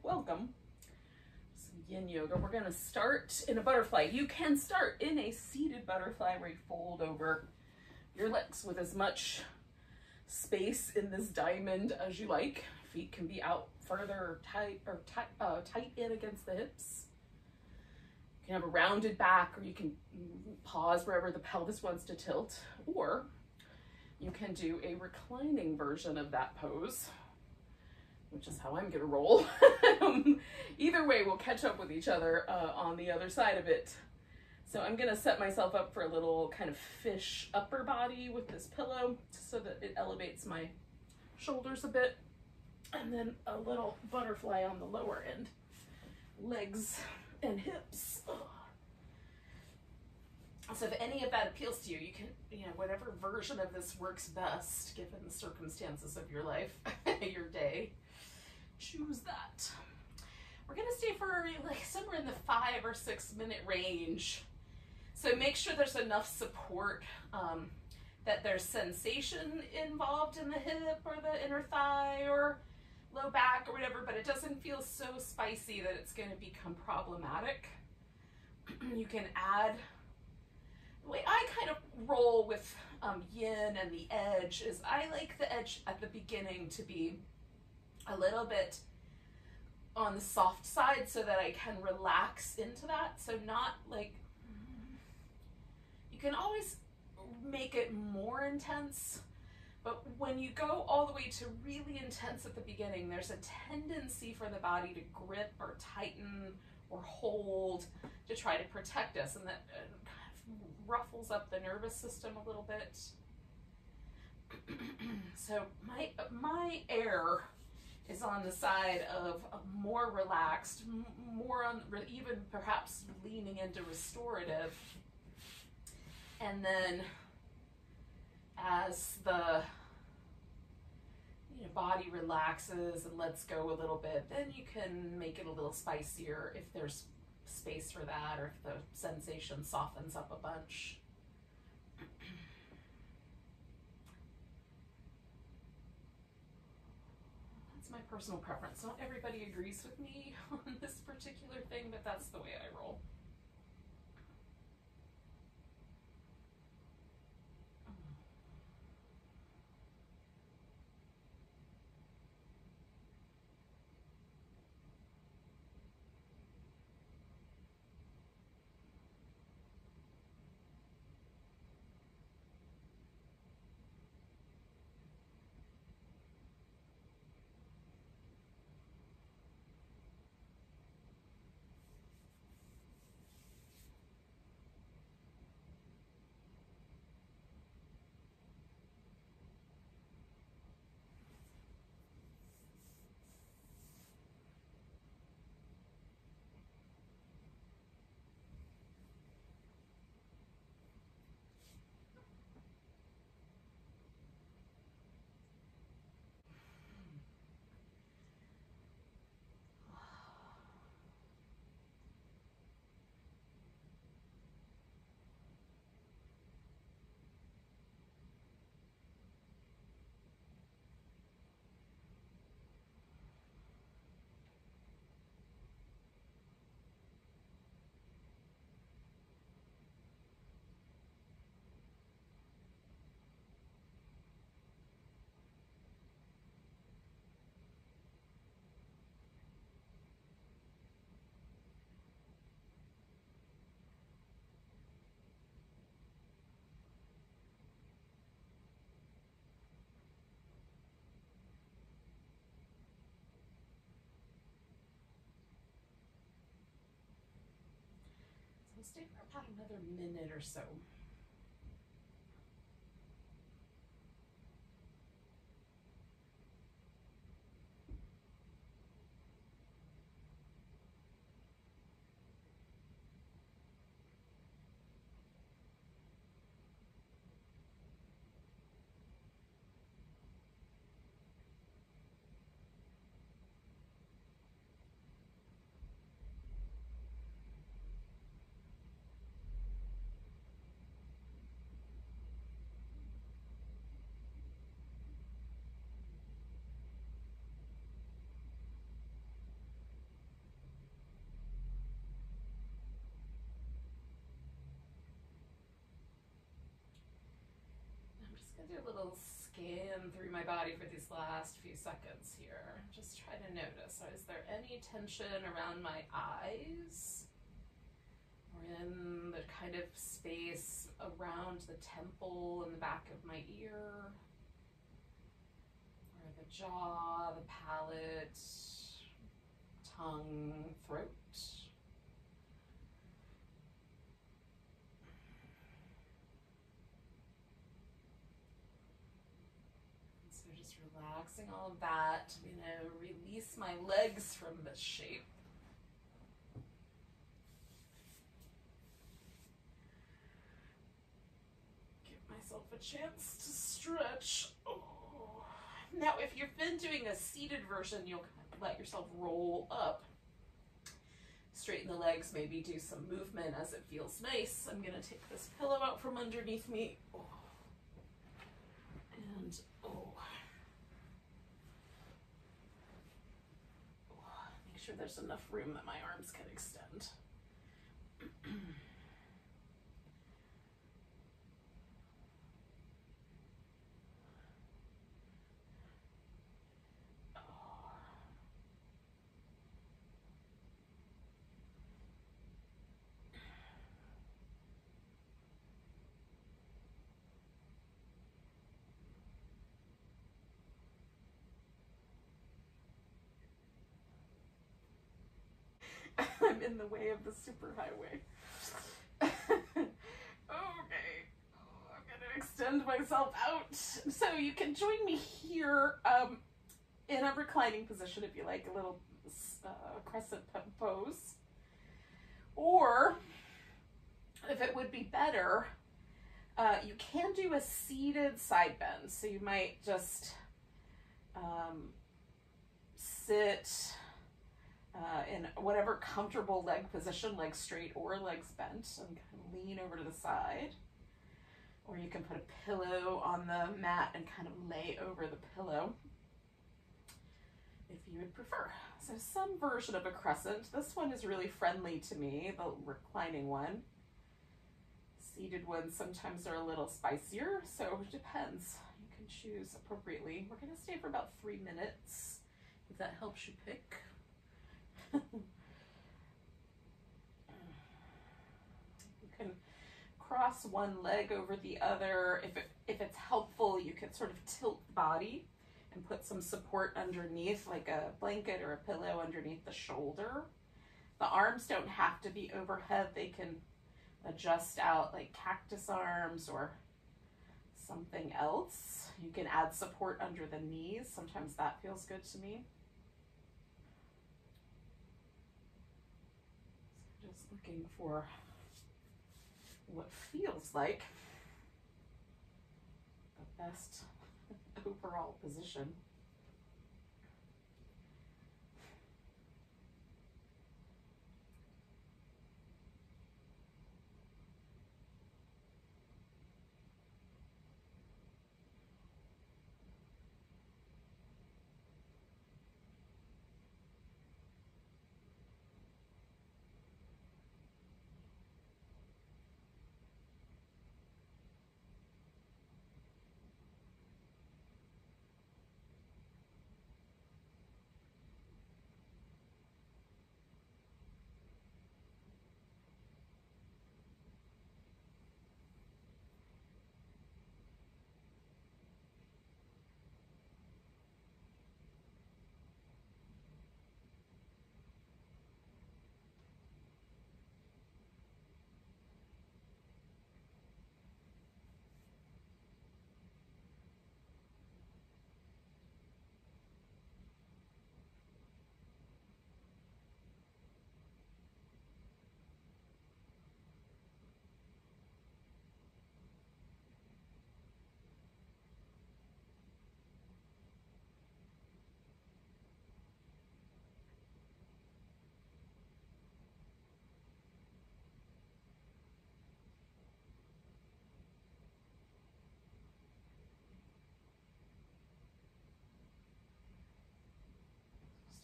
Welcome. Some Yin Yoga. We're going to start in a butterfly. You can start in a seated butterfly where you fold over your legs with as much space in this diamond as you like. Feet can be out further or tight in against the hips. You can have a rounded back, or you can pause wherever the pelvis wants to tilt, or you can do a reclining version of that pose, which is how I'm gonna roll. Either way, we'll catch up with each other on the other side of it. So I'm gonna set myself up for a little kind of fish upper body with this pillow so that it elevates my shoulders a bit. And then a little butterfly on the lower end. Legs and hips. So if any of that appeals to you, you can, whatever version of this works best, given the circumstances of your life, your day, choose that. We're gonna stay for like somewhere in the 5 or 6 minute range. So make sure there's enough support, that there's sensation involved in the hip or the inner thigh or low back or whatever, but it doesn't feel so spicy that it's gonna become problematic. You can add, the way I kind of roll with yin and the edge is I like the edge at the beginning to be a little bit on the soft side so that I can relax into that. So not like, you can always make it more intense, but when you go all the way to really intense at the beginning, there's a tendency for the body to grip or tighten or hold to try to protect us, and that kind of ruffles up the nervous system a little bit. So my air is on the side of more relaxed, more on, even perhaps leaning into restorative. And then as the body relaxes and lets go a little bit, then you can make it a little spicier if there's space for that, or if the sensation softens up a bunch. That's my personal preference. Not everybody agrees with me on this particular thing, but that's the way I roll. We'll stay for about another minute or so. gonna do a little scan through my body for these last few seconds here. Just try to notice, so is there any tension around my eyes? Or in the kind of space around the temple and the back of my ear? Or the jaw, the palate, tongue, throat? Just relaxing all of that. I'm gonna release my legs from this shape. Give myself a chance to stretch. Oh. Now, if you've been doing a seated version, you'll let yourself roll up. Straighten the legs, maybe do some movement as it feels nice. I'm gonna take this pillow out from underneath me. Oh. And oh. Make sure there's enough room that my arms can extend. I'm in the way of the superhighway. Okay. Oh, I'm gonna extend myself out. So you can join me here in a reclining position if you like, a little crescent pose. Or if it would be better, you can do a seated side bend. So you might just sit in whatever comfortable leg position, legs straight or legs bent, and kind of lean over to the side. Or you can put a pillow on the mat and kind of lay over the pillow if you would prefer. So some version of a crescent. This one is really friendly to me, the reclining one. Seated ones sometimes are a little spicier, so it depends. You can choose appropriately. We're going to stay for about 3 minutes, if that helps you pick. You can cross one leg over the other. If it's helpful, you can sort of tilt the body and put some support underneath, like a blanket or a pillow underneath the shoulder. The arms don't have to be overhead. They can adjust out like cactus arms or something else. You can add support under the knees. Sometimes that feels good to me. Just looking for what feels like the best overall position.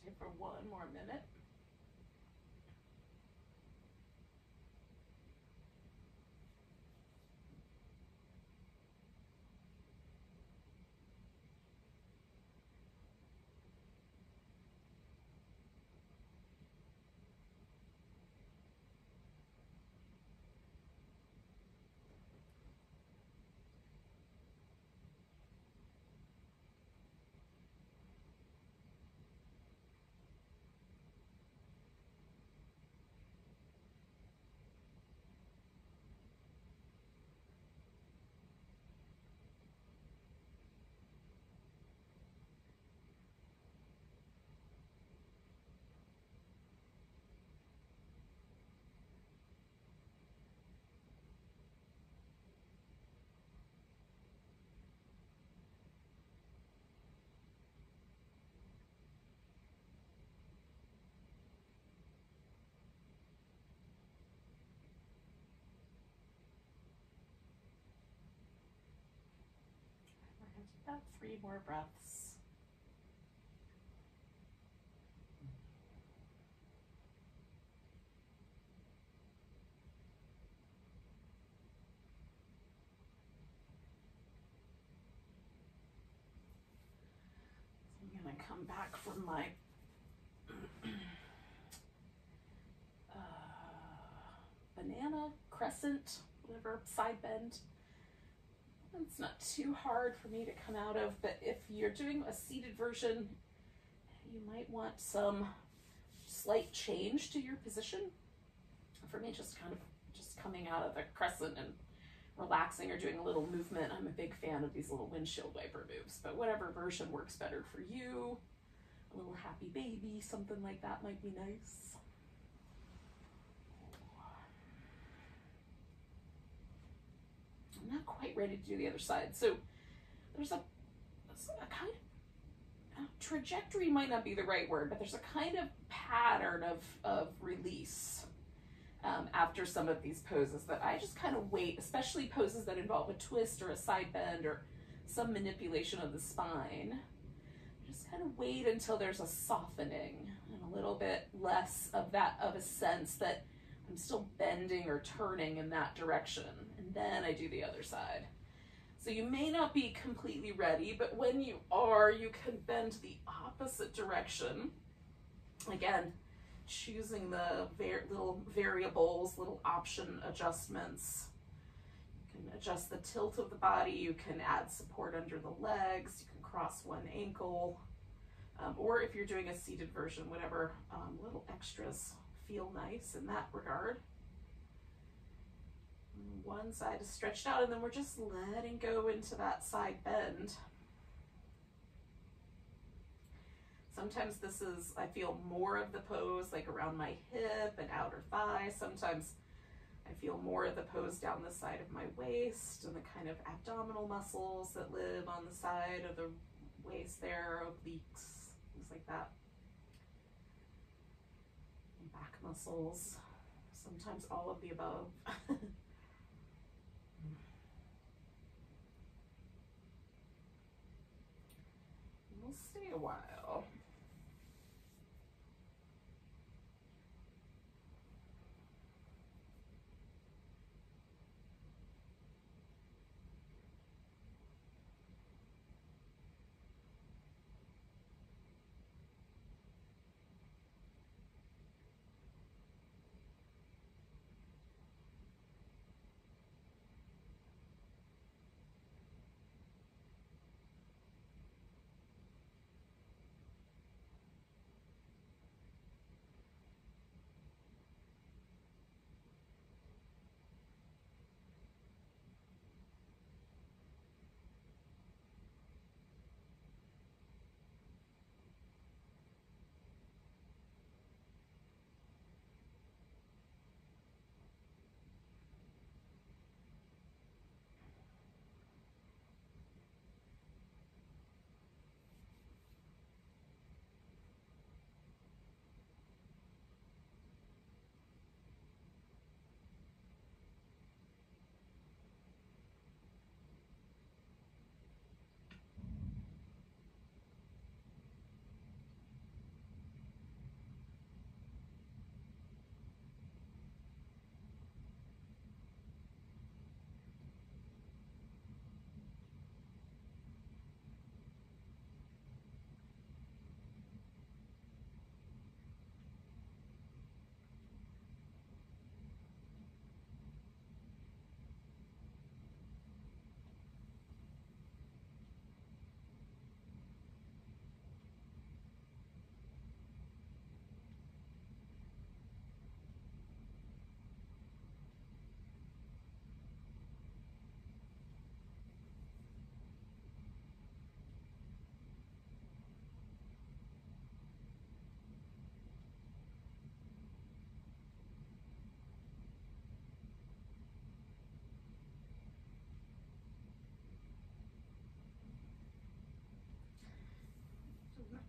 Stay for 1 more minute. About 3 more breaths. I'm going to come back from my banana, crescent, whatever, side bend. It's not too hard for me to come out of, but if you're doing a seated version, you might want some slight change to your position. For me, just kind of just coming out of the crescent and relaxing or doing a little movement. I'm a big fan of these little windshield wiper moves, but whatever version works better for you. A little happy baby, something like that might be nice. I'm not quite ready to do the other side. So there's a kind of, trajectory might not be the right word, but there's a kind of pattern of release after some of these poses that I just kind of wait, especially poses that involve a twist or a side bend or some manipulation of the spine. Just kind of wait until there's a softening and a little bit less of a sense that I'm still bending or turning in that direction. And then I do the other side. So you may not be completely ready, but when you are, you can bend the opposite direction. Again, choosing the little variables, little option adjustments. You can adjust the tilt of the body. You can add support under the legs. You can cross one ankle. Or if you're doing a seated version, whatever little extras feel nice in that regard. One side is stretched out, and then we're just letting go into that side bend. Sometimes this is, I feel more of the pose like around my hip and outer thigh. Sometimes I feel more of the pose down the side of my waist and the kind of abdominal muscles that live on the side of the waist there, obliques, things like that. And back muscles, sometimes all of the above. We'll stay a while.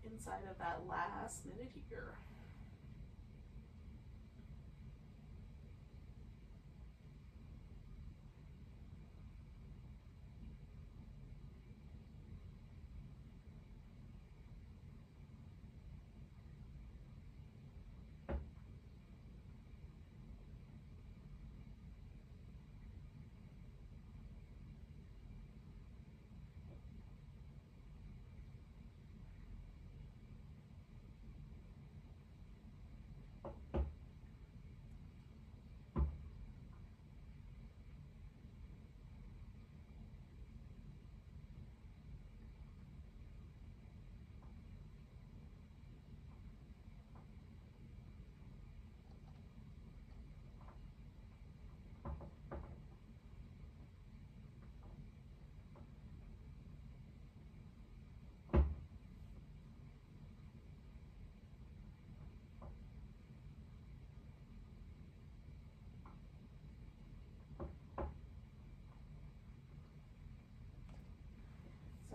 Inside of that last minute here.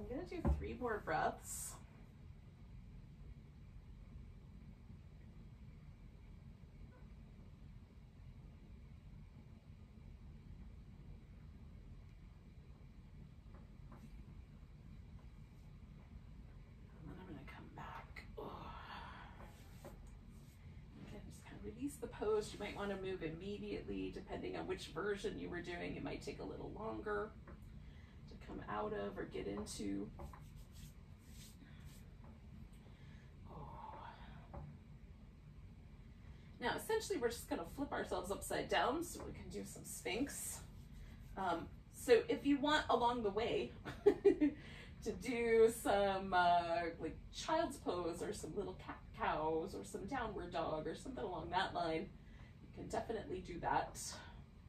I'm going to do 3 more breaths. And then I'm going to come back. Oh. Again, just kind of release the pose. You might want to move immediately, depending on which version you were doing. It might take a little longer to come out of or get into. Now, essentially, we're just going to flip ourselves upside down so we can do some Sphinx. So if you want along the way to do some like child's pose or some little cat cows or some downward dog or something along that line, you can definitely do that.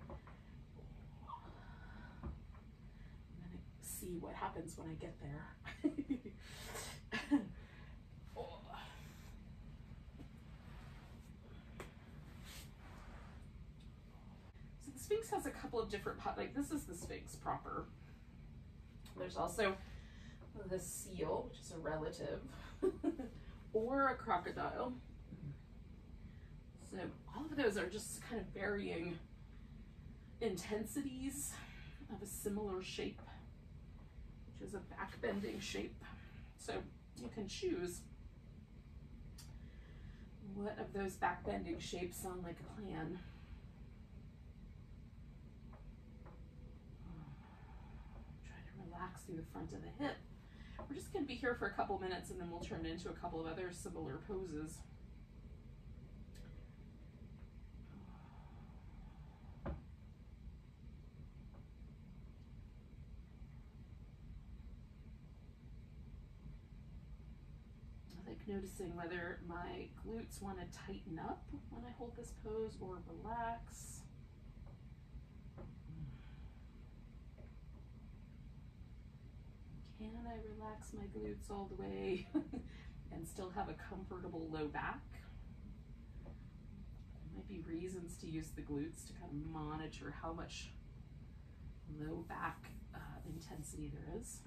I'm going to see what happens when I get there. Sphinx has a couple of different, like this is the Sphinx proper. There's also the seal, which is a relative, or a crocodile. So all of those are just kind of varying intensities of a similar shape, which is a back-bending shape. So you can choose what of those back-bending shapes sound like a plan. Relax through the front of the hip. We're just going to be here for a couple minutes and then we'll turn into a couple of other similar poses. I like noticing whether my glutes want to tighten up when I hold this pose or relax. Can I relax my glutes all the way and still have a comfortable low back? There might be reasons to use the glutes to kind of monitor how much low back intensity there is.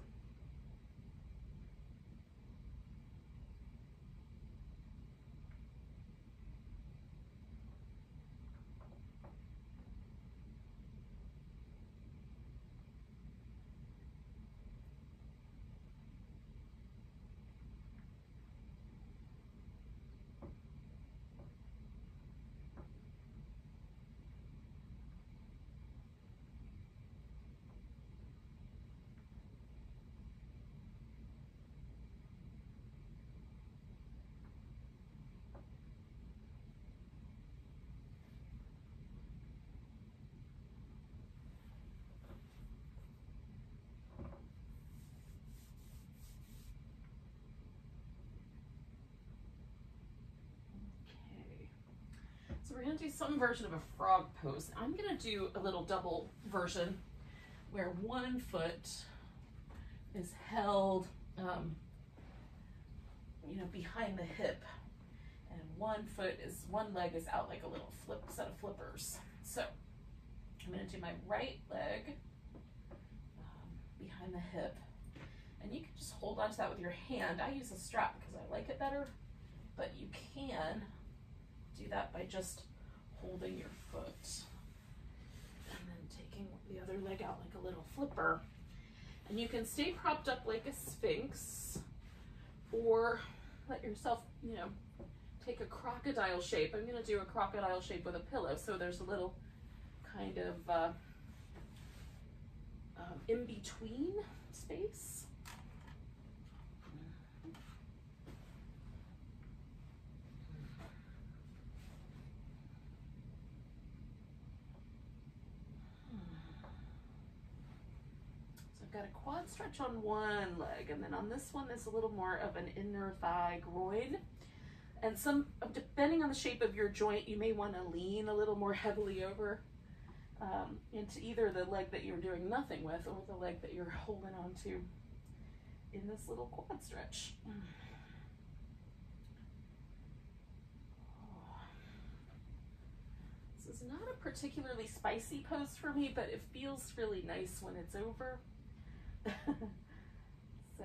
So we're going to do some version of a frog pose. I'm going to do a little double version where one foot is held, behind the hip, and one leg is out like a little set of flippers. So I'm going to do my right leg behind the hip, and you can just hold onto that with your hand. I use a strap because I like it better, but you can do that by just holding your foot and then taking the other leg out like a little flipper. And you can stay propped up like a Sphinx, or let yourself, take a crocodile shape. I'm going to do a crocodile shape with a pillow, so there's a little kind of in-between space. got a quad stretch on one leg, and then on this one, there's a little more of an inner thigh groin. And depending on the shape of your joint, you may want to lean a little more heavily over into either the leg that you're doing nothing with or the leg that you're holding on to in this little quad stretch. This is not a particularly spicy pose for me, but it feels really nice when it's over. So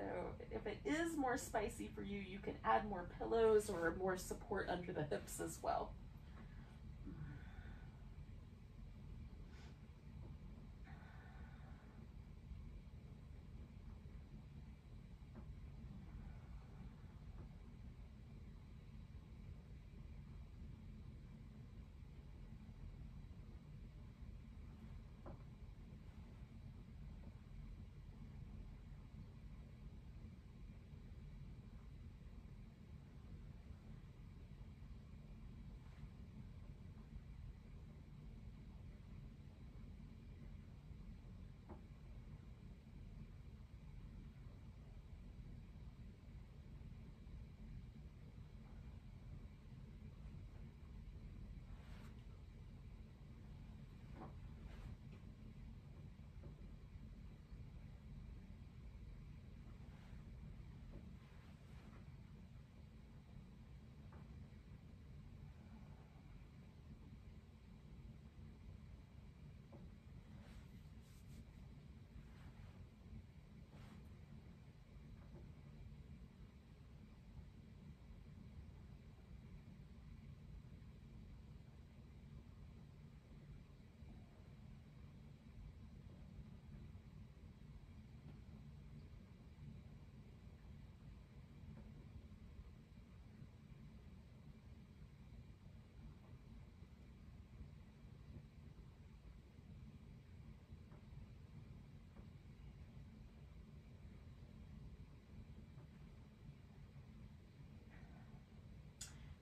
if it is more spicy for you, you can add more pillows or more support under the hips as well.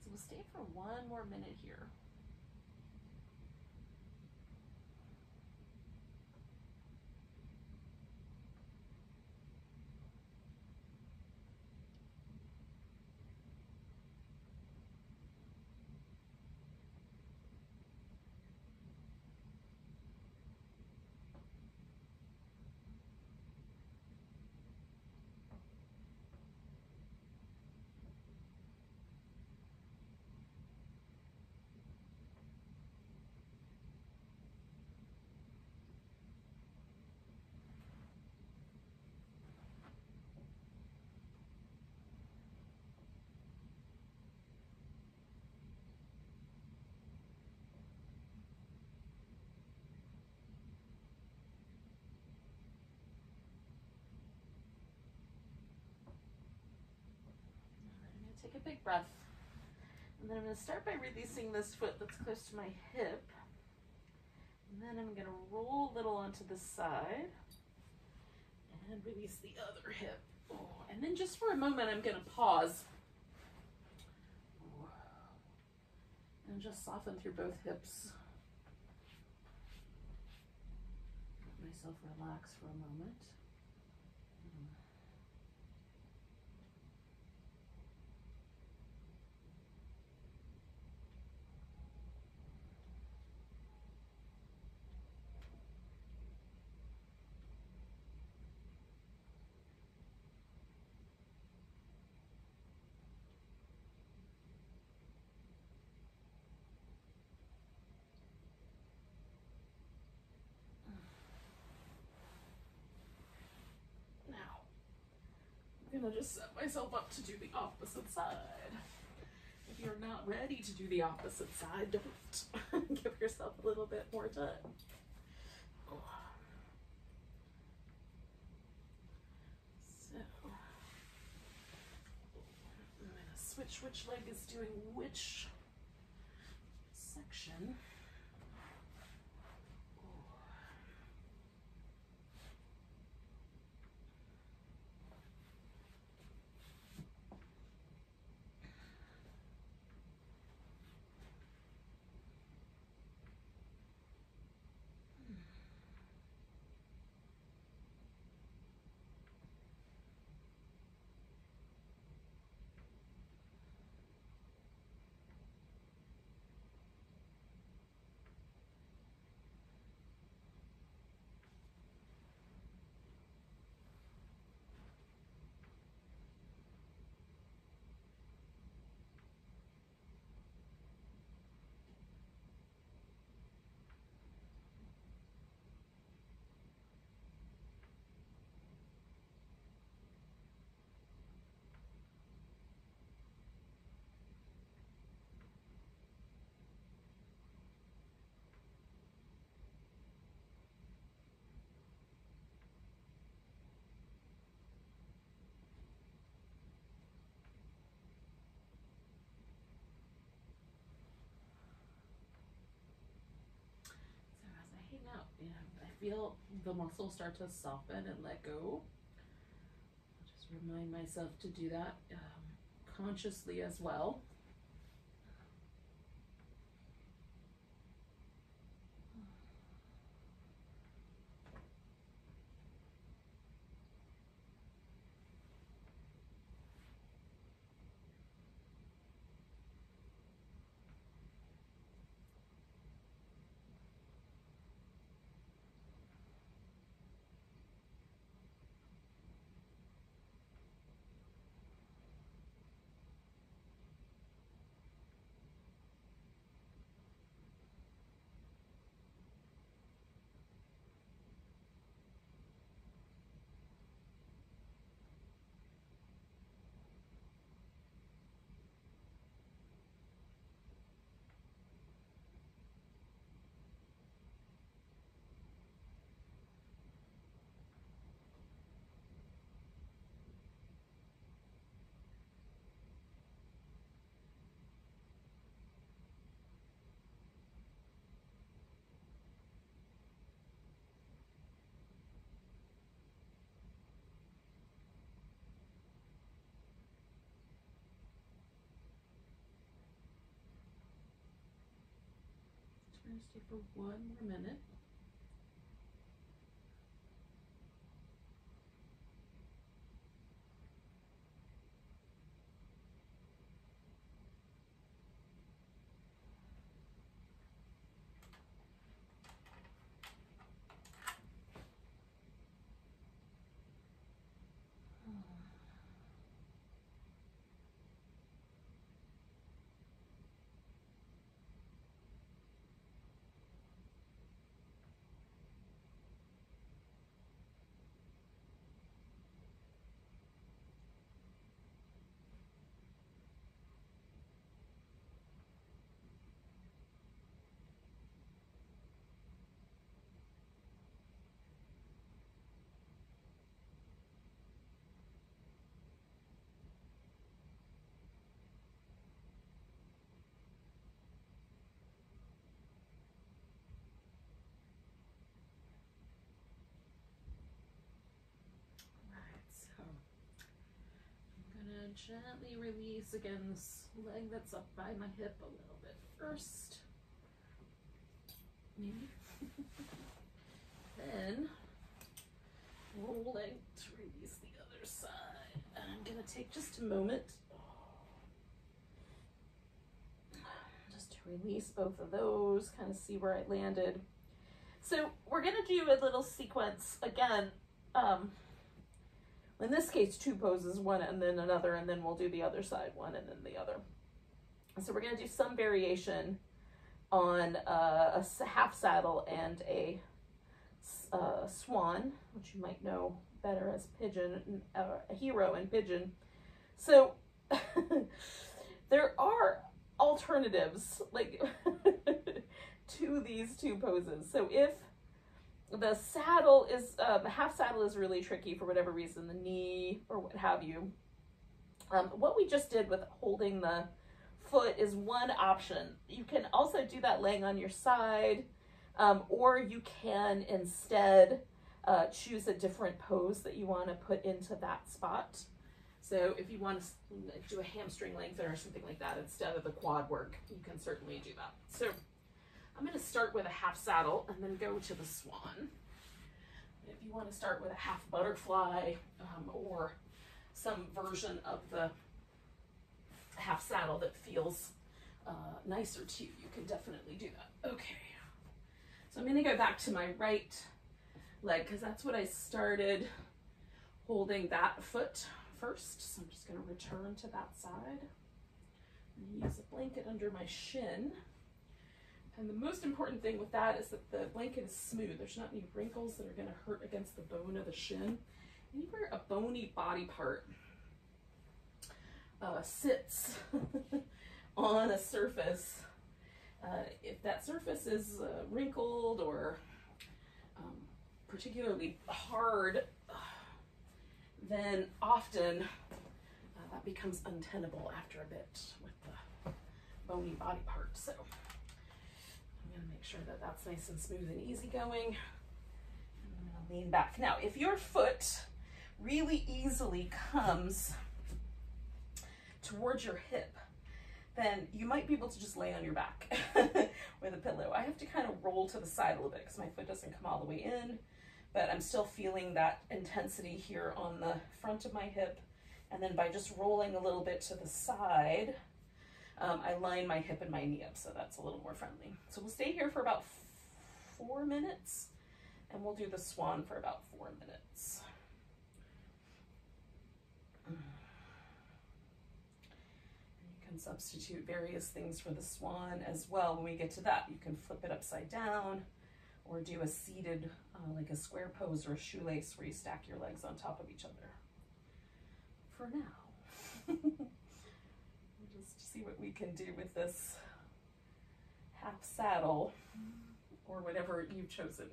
We'll stay for one more minute here. Take a big breath. And then I'm going to start by releasing this foot that's close to my hip. And then I'm going to roll a little onto the side and release the other hip. Oh, and then just for a moment, I'm going to pause. And just soften through both hips. Let myself relax for a moment. I'm gonna just set myself up to do the opposite side. If you're not ready to do the opposite side, don't. Give yourself a little bit more time. So, I'm gonna switch which leg is doing which section. feel the muscles start to soften and let go, I'll just remind myself to do that consciously as well. We're going to stay for 1 more minute. Gently release again this leg that's up by my hip a little bit first. Then rolling to release the other side. And I'm going to take just a moment just to release both of those, kind of see where I landed. So we're going to do a little sequence again. In this case, 2 poses, one and then another, and then we'll do the other side, one and then the other. So we're going to do some variation on a half saddle and a swan, which you might know better as pigeon, a hero and pigeon. So there are alternatives like to these 2 poses. So if the saddle is, half saddle is really tricky for whatever reason, the knee or what have you. What we just did with holding the foot is one option. You can also do that laying on your side, or you can instead choose a different pose that you want to put into that spot. So if you want to do a hamstring lengthen or something like that instead of the quad work, you can certainly do that. So I'm going to start with a half saddle and then go to the swan. If you want to start with a half butterfly or some version of the half saddle that feels nicer to you, you can definitely do that. Okay, so I'm going to go back to my right leg because that's what I started holding that foot first. So I'm just going to return to that side and use a blanket under my shin. And the most important thing with that is that the blanket is smooth. There's not any wrinkles that are going to hurt against the bone of the shin. Anywhere a bony body part sits on a surface, if that surface is wrinkled or particularly hard, then often that becomes untenable after a bit with the bony body part. So I'm going to make sure that that's nice and smooth and easygoing. lean back. Now, if your foot really easily comes towards your hip, then you might be able to just lay on your back with a pillow. I have to kind of roll to the side a little bit because my foot doesn't come all the way in, but I'm still feeling that intensity here on the front of my hip. And then by just rolling a little bit to the side, I line my hip and my knee up, so that's a little more friendly. So we'll stay here for about 4 minutes, and we'll do the swan for about 4 minutes. You can substitute various things for the swan as well. When we get to that, you can flip it upside down or do a seated, like a square pose or a shoelace where you stack your legs on top of each other. For now, we'll just see what we can do with this half saddle or whatever you've chosen.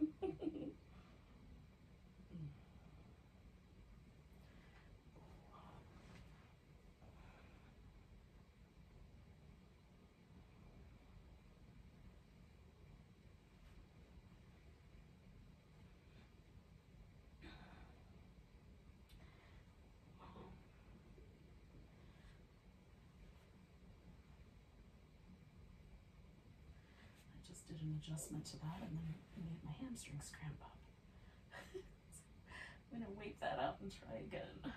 Did an adjustment to that, and then it made my hamstrings cramp up. I'm gonna wait that out and try again.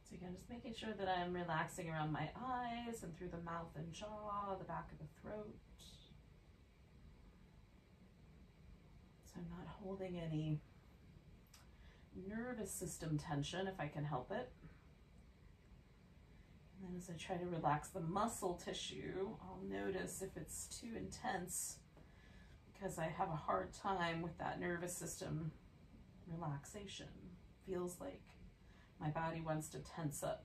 So again, just making sure that I'm relaxing around my eyes and through the mouth and jaw, the back of the throat. So I'm not holding any nervous system tension if I can help it. And then as I try to relax the muscle tissue, I'll notice if it's too intense because I have a hard time with that nervous system relaxation. Feels like my body wants to tense up.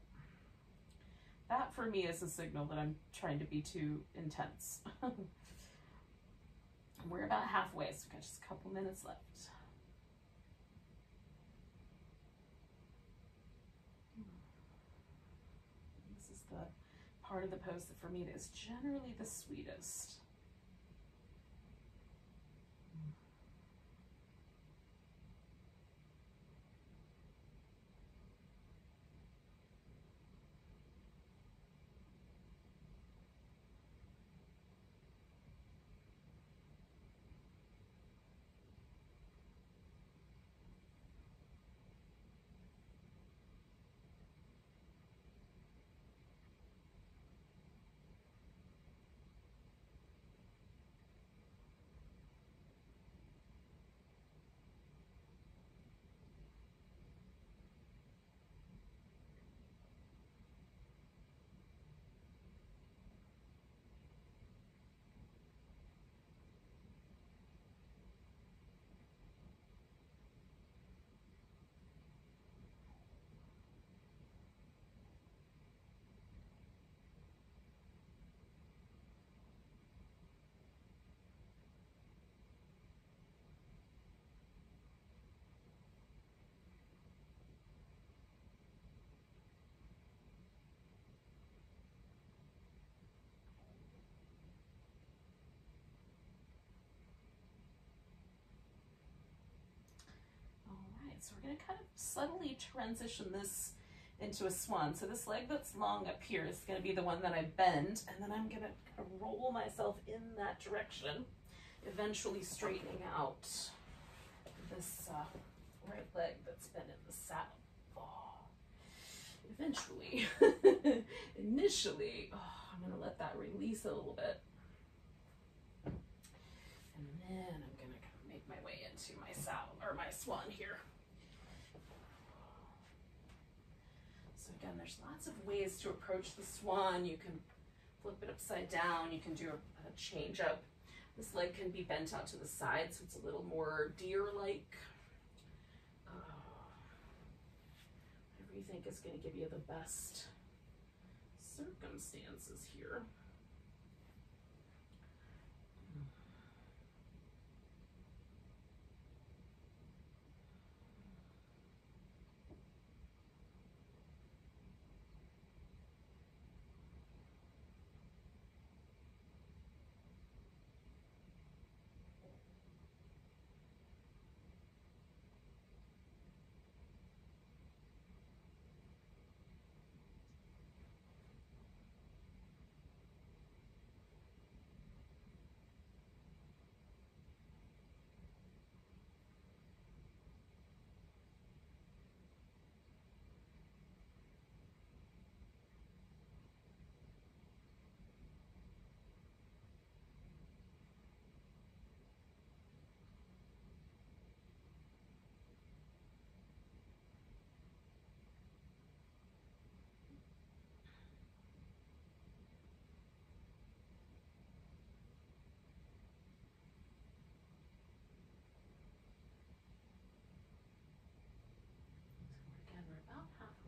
That for me is a signal that I'm trying to be too intense. We're about halfway, so we've got just a couple minutes left. This is the part of the pose that for me is generally the sweetest. So we're going to kind of subtly transition this into a swan. So this leg that's long up here is going to be the one that I bend, and then I'm going to roll myself in that direction, eventually straightening out this right leg that's been in the saddle. Oh. Eventually, initially, I'm going to let that release a little bit. And then I'm going to kind of make my way into my saddle, or my swan here. So again, there's lots of ways to approach the swan. You can Flip it upside down. You can do a change up. This leg can be bent out to the side, so it's a little more deer-like. Whatever you think is going to give you the best circumstances here.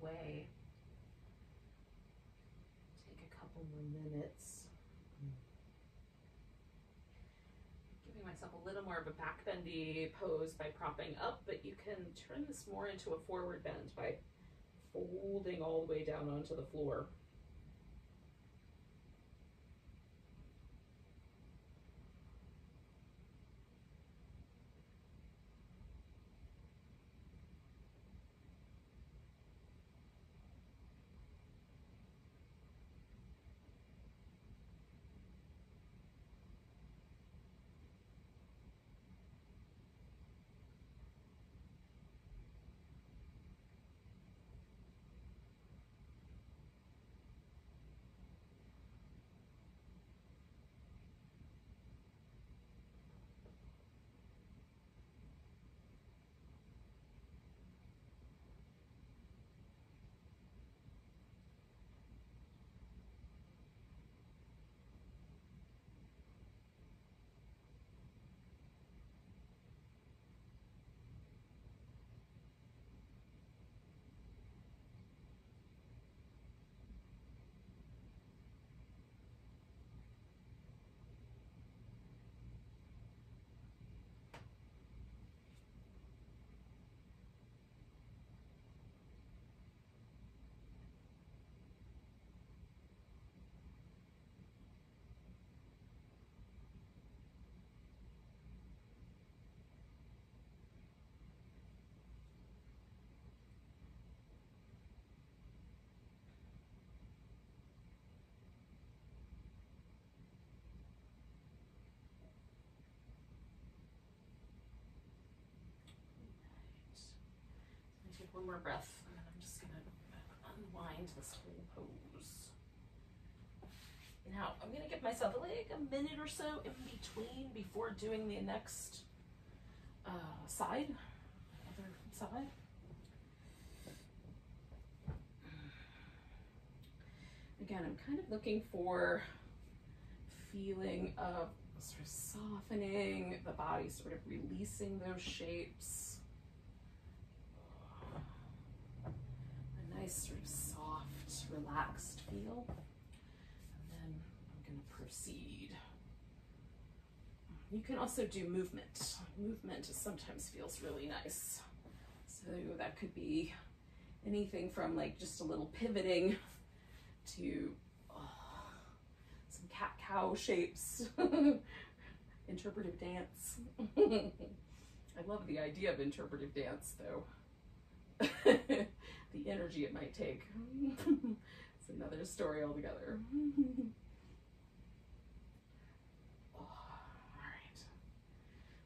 Way. Take a couple more minutes. Giving myself a little more of a back bendy pose by propping up, but you can turn this more into a forward bend by folding all the way down onto the floor. Take one more breath, and then I'm just going to unwind this whole pose. Now, I'm going to give myself like a minute or so in between before doing the next side, other side. Again, I'm kind of looking for feeling of sort of softening the body, sort of releasing those shapes. Nice sort of soft, relaxed feel. And then I'm going to proceed. You can also do movement. Movement sometimes feels really nice. So that could be anything from like just a little pivoting to some cat-cow shapes. Interpretive dance. I love the idea of interpretive dance though. The energy it might take. It's another story altogether. All right.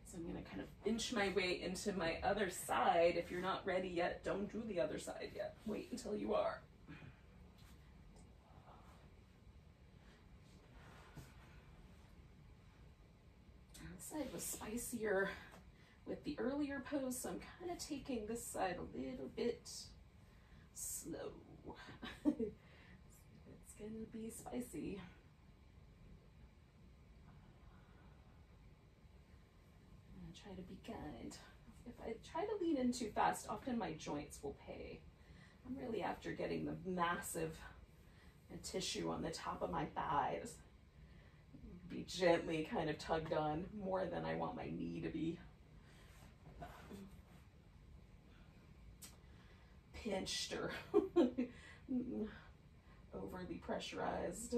So I'm going to kind of inch my way into my other side. If you're not ready yet, don't do the other side yet. Wait until you are. This side was spicier with the earlier pose, so I'm kind of taking this side a little bit slow. It's gonna be spicy. Try to be kind. If I try to lean in too fast, often my joints will pay. I'm really after getting the massive tissue on the top of my thighs. Be gently kind of tugged on more than I want my knee to be pinched or overly pressurized.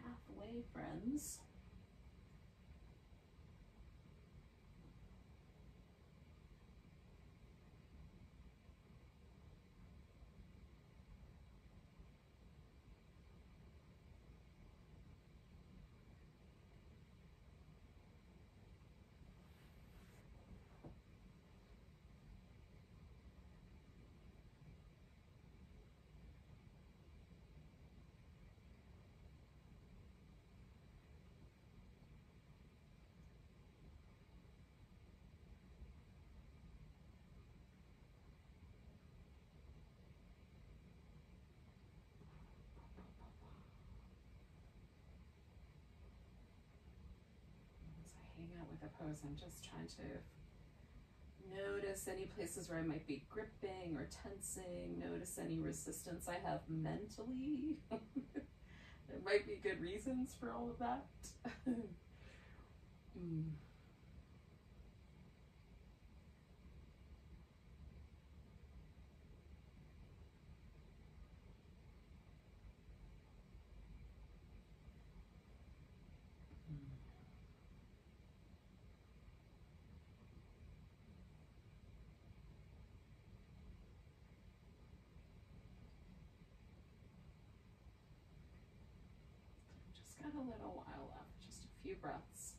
Halfway, friends. Hang out with a pose, I'm just trying to notice any places where I might be gripping or tensing, notice any resistance I have mentally. There might be good reasons for all of that. Got a little while left, just a few breaths.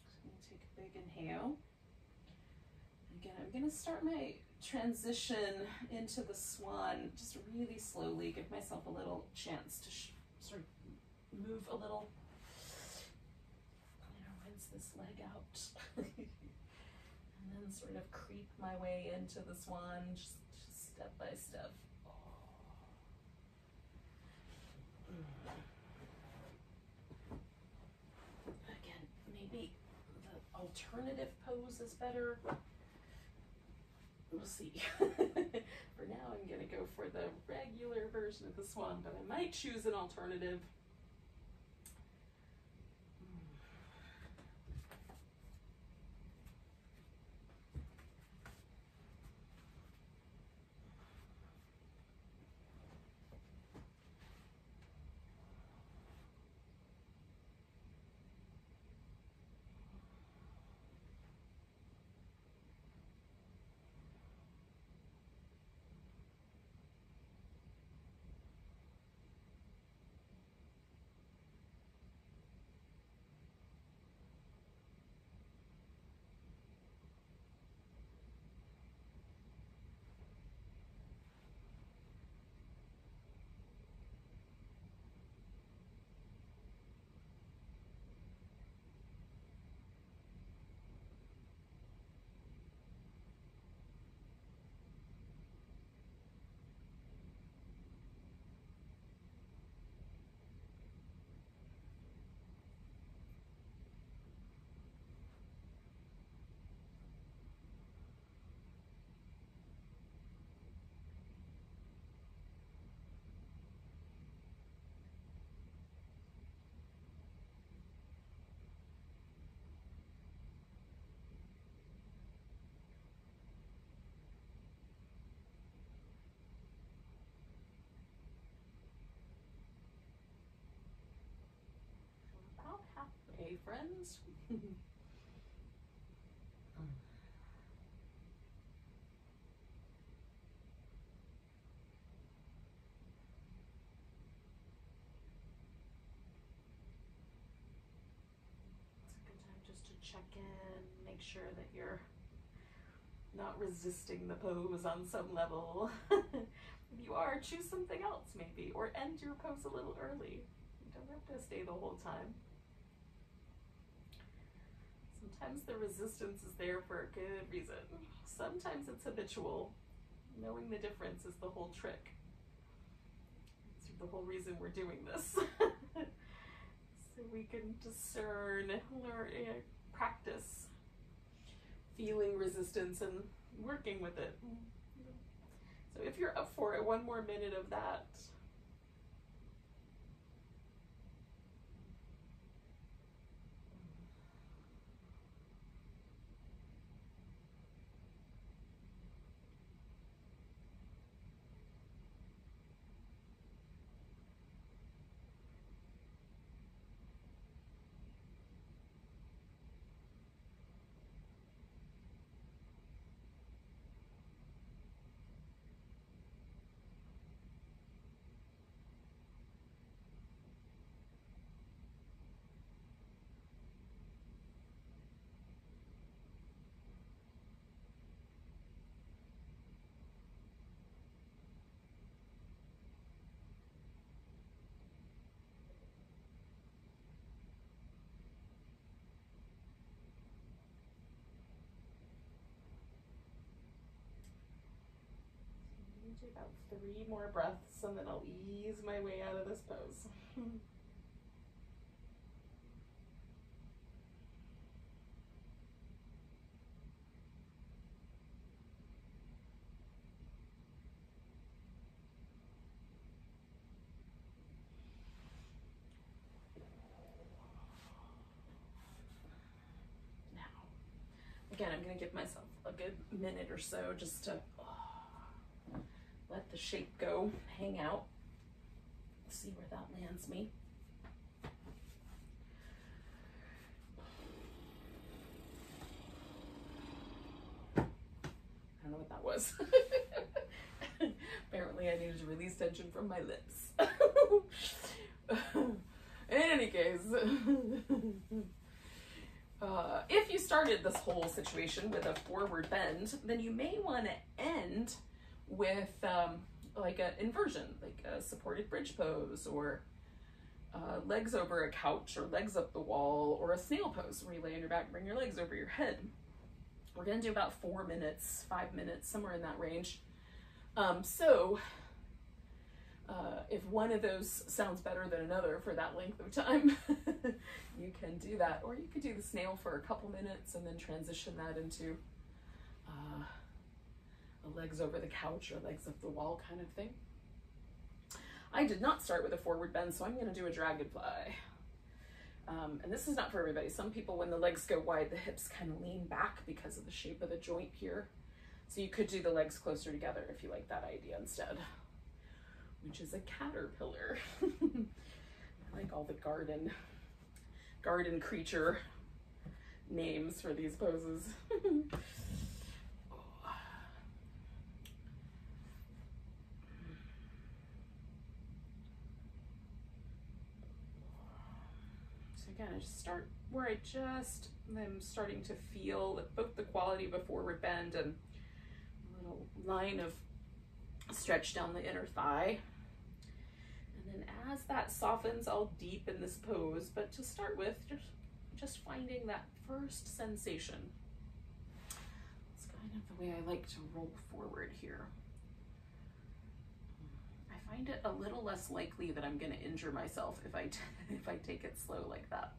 So I'm going to take a big inhale. Again, I'm going to start my transition into the swan just really slowly, give myself a little chance to sort of move a little, rinse this leg out and then sort of creep my way into the swan just step by step. Again, maybe the alternative pose is better. We'll see. For now, I'm going to go for the regular version of the swan, but I might choose an alternative. my friends. Just to check in, make sure that you're not resisting the pose on some level. If you are, choose something else maybe, or end your pose a little early. You don't have to stay the whole time. Sometimes the resistance is there for a good reason. Sometimes it's habitual. Knowing the difference is the whole trick. It's the whole reason we're doing this. So we can discern, learn, practice feeling resistance and working with it. So if you're up for it, one more minute of that. Do about 3 more breaths and then I'll ease my way out of this pose. Now, again, I'm going to give myself a good minute or so just to let the shape go, hang out, see where that lands me. I don't know what that was. Apparently I needed to release tension from my lips. In any case, if you started this whole situation with a forward bend, then you may want to end with like an inversion, like a supported bridge pose, or legs over a couch, or legs up the wall, or a snail pose where you lay on your back, bring your legs over your head. We're gonna do about 4 minutes, 5 minutes, somewhere in that range. If one of those sounds better than another for that length of time, you can do that. Or you could do the snail for a couple minutes and then transition that into a legs over the couch or legs up the wall kind of thing. I did not start with a forward bend, so I'm going to do a dragonfly. And this is not for everybody. Some people, when the legs go wide, the hips kind of lean back because of the shape of the joint here. So you could do the legs closer together if you like that idea instead, which is a caterpillar. I like all the garden creature names for these poses. Again, I just start where I just am starting to feel both the quality of a forward bend and a little line of stretch down the inner thigh. And then as that softens, I'll deepen this pose. But to start with, just finding that first sensation. It's kind of the way I like to roll forward here. I find it a little less likely that I'm going to injure myself if I take it slow like that.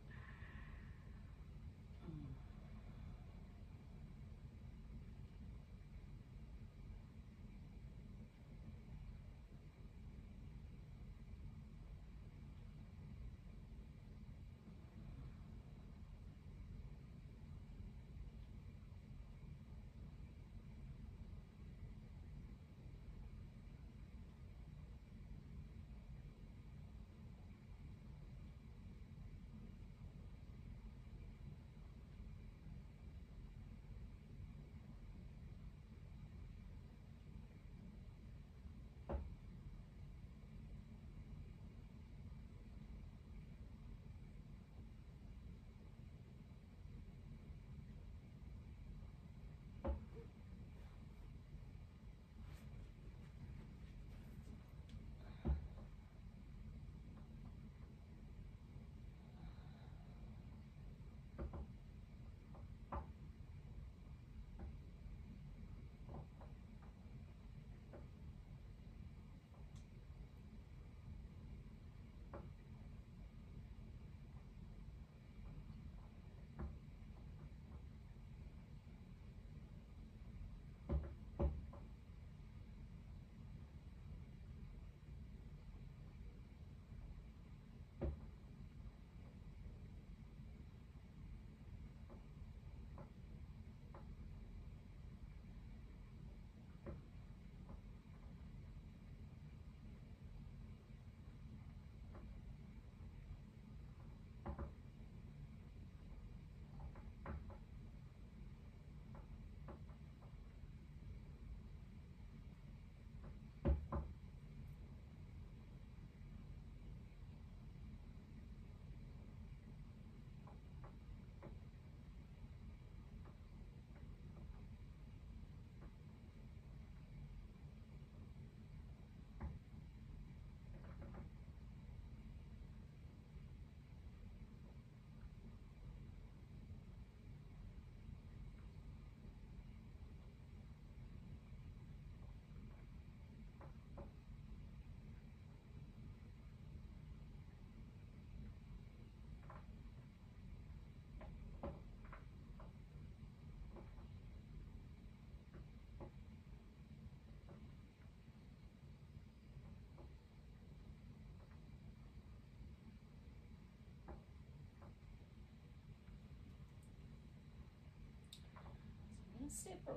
stay for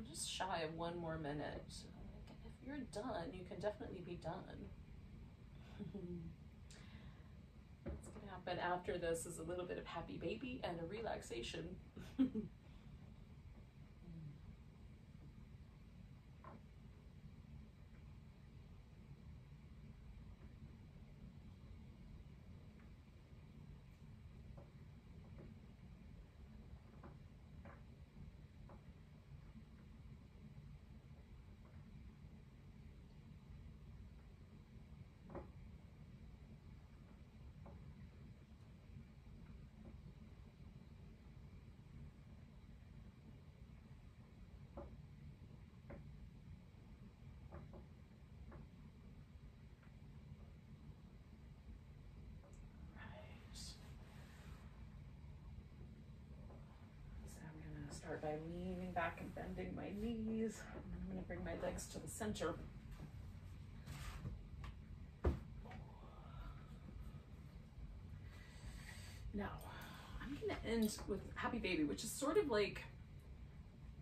just shy of 1 more minute. If you're done, you can definitely be done. What's going to happen after this is a little bit of happy baby and a relaxation. Start by leaning back and bending my knees. I'm going to bring my legs to the center. Now, I'm going to end with happy baby, which is sort of like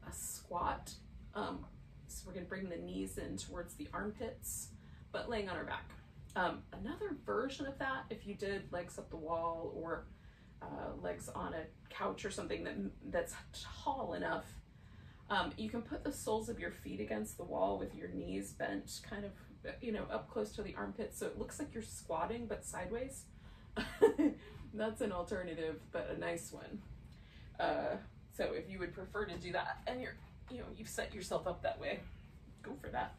a squat. So we're going to bring the knees in towards the armpits, but laying on our back. Another version of that, if you did legs up the wall or legs on a couch or something that's tall enough, you can put the soles of your feet against the wall with your knees bent kind of, up close to the armpits, so it looks like you're squatting but sideways. That's an alternative, but a nice one. So if you would prefer to do that and you've set yourself up that way, go for that.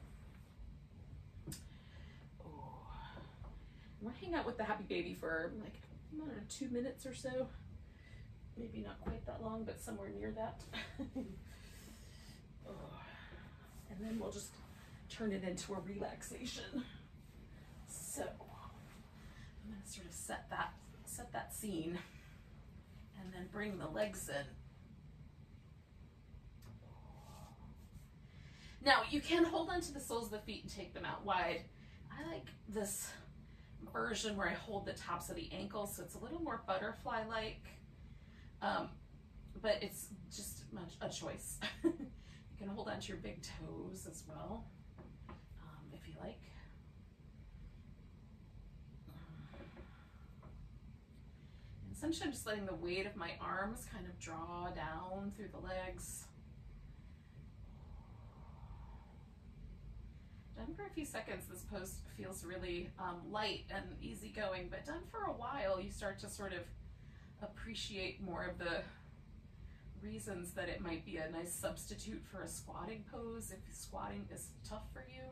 We're hanging out with the happy baby for like, I don't know, 2 minutes or so. Maybe not quite that long, but somewhere near that. And then we'll just turn it into a relaxation. So I'm going to sort of set that scene and then bring the legs in. Now you can hold onto the soles of the feet and take them out wide. I like this version where I hold the tops of the ankles, so it's a little more butterfly-like, but it's just a choice. You can hold onto your big toes as well, if you like. And sometimes just letting the weight of my arms kind of draw down through the legs. Done for a few seconds, this pose feels really light and easygoing, but done for a while, you start to sort of appreciate more of the reasons that it might be a nice substitute for a squatting pose if squatting is tough for you.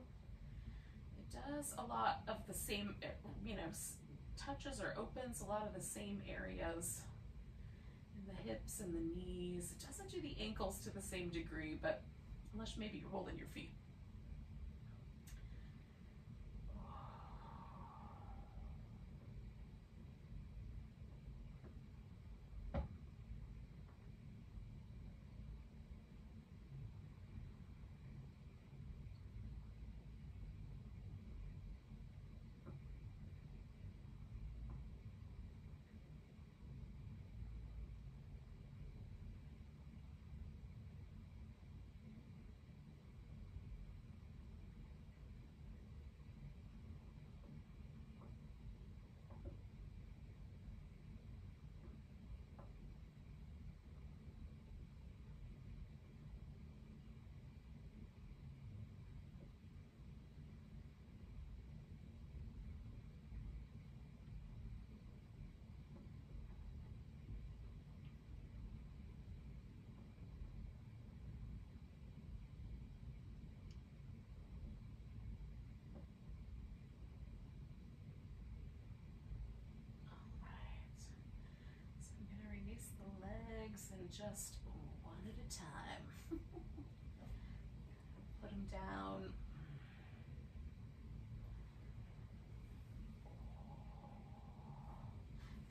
It does a lot of the same, touches or opens a lot of the same areas in the hips and the knees. It doesn't do the ankles to the same degree, but unless maybe you're holding your feet. And just one at a time. Put them down.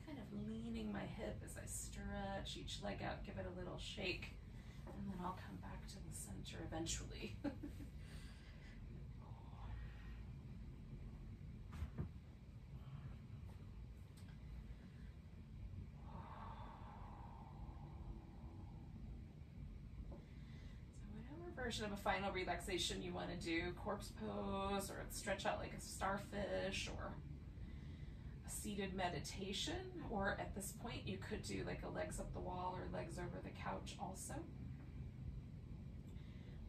Kind of leaning my hip as I stretch each leg out, give it a little shake, and then I'll come back to the center eventually. version of a final relaxation you want to do, corpse pose, or stretch out like a starfish, or a seated meditation, or at this point you could do like a legs up the wall or legs over the couch also.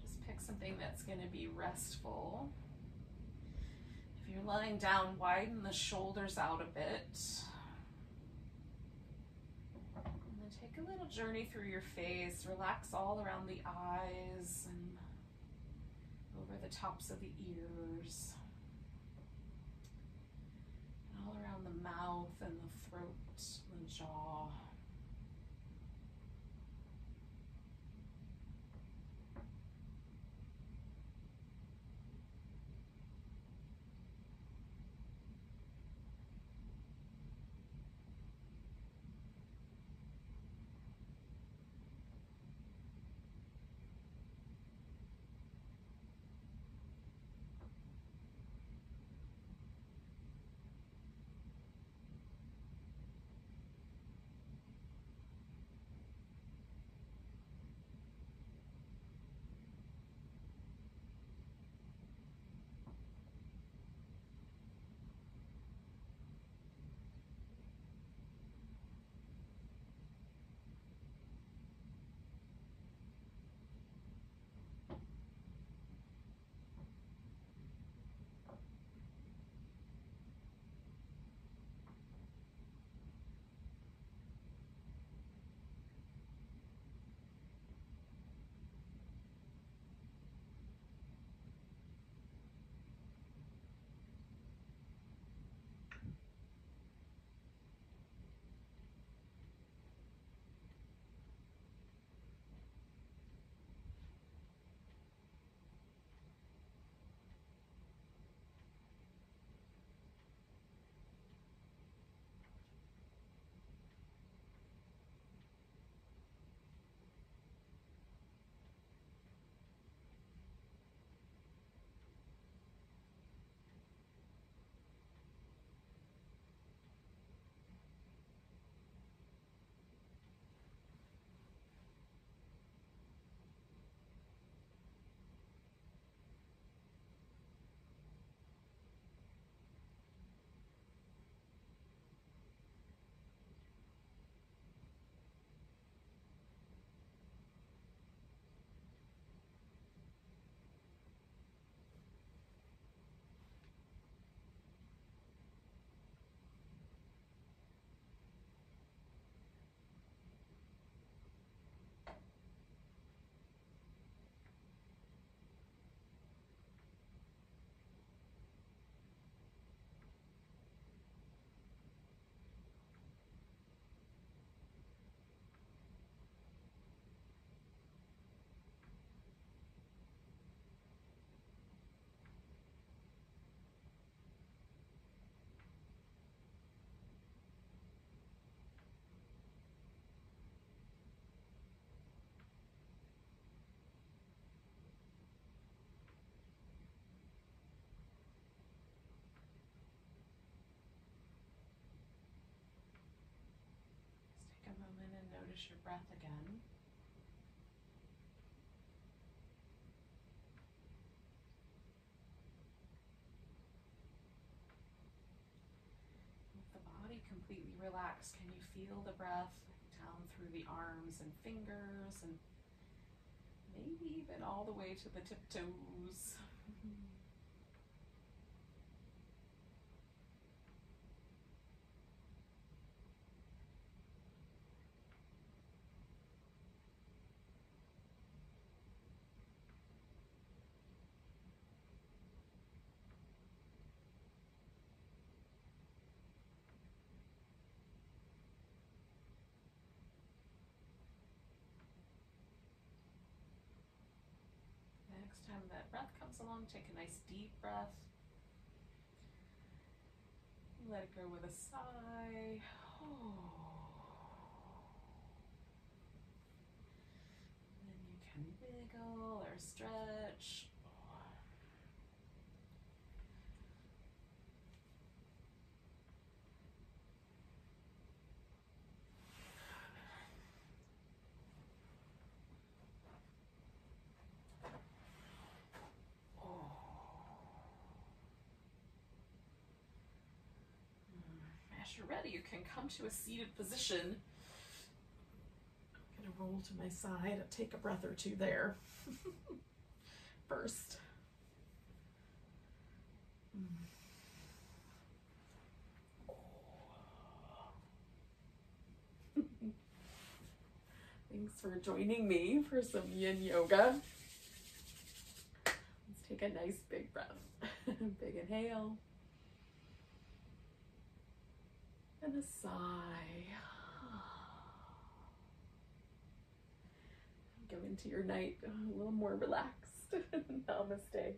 Just pick something that's going to be restful. If you're lying down, widen the shoulders out a bit. And then take a little journey through your face. Relax all around the eyes and over the tops of the ears. And all around the mouth and the throat, the jaw. Notice your breath again. With the body completely relaxed, can you feel the breath down through the arms and fingers, and maybe even all the way to the tiptoes? Next time that breath comes along, take a nice deep breath. Let it go with a sigh. And then you can wiggle or stretch. as you're ready, you can come to a seated position. I'm gonna roll to my side and take a breath or two there. First. Thanks for joining me for some Yin Yoga. Let's take a nice big breath. Big inhale. And a sigh. Go into your night a little more relaxed. Namaste.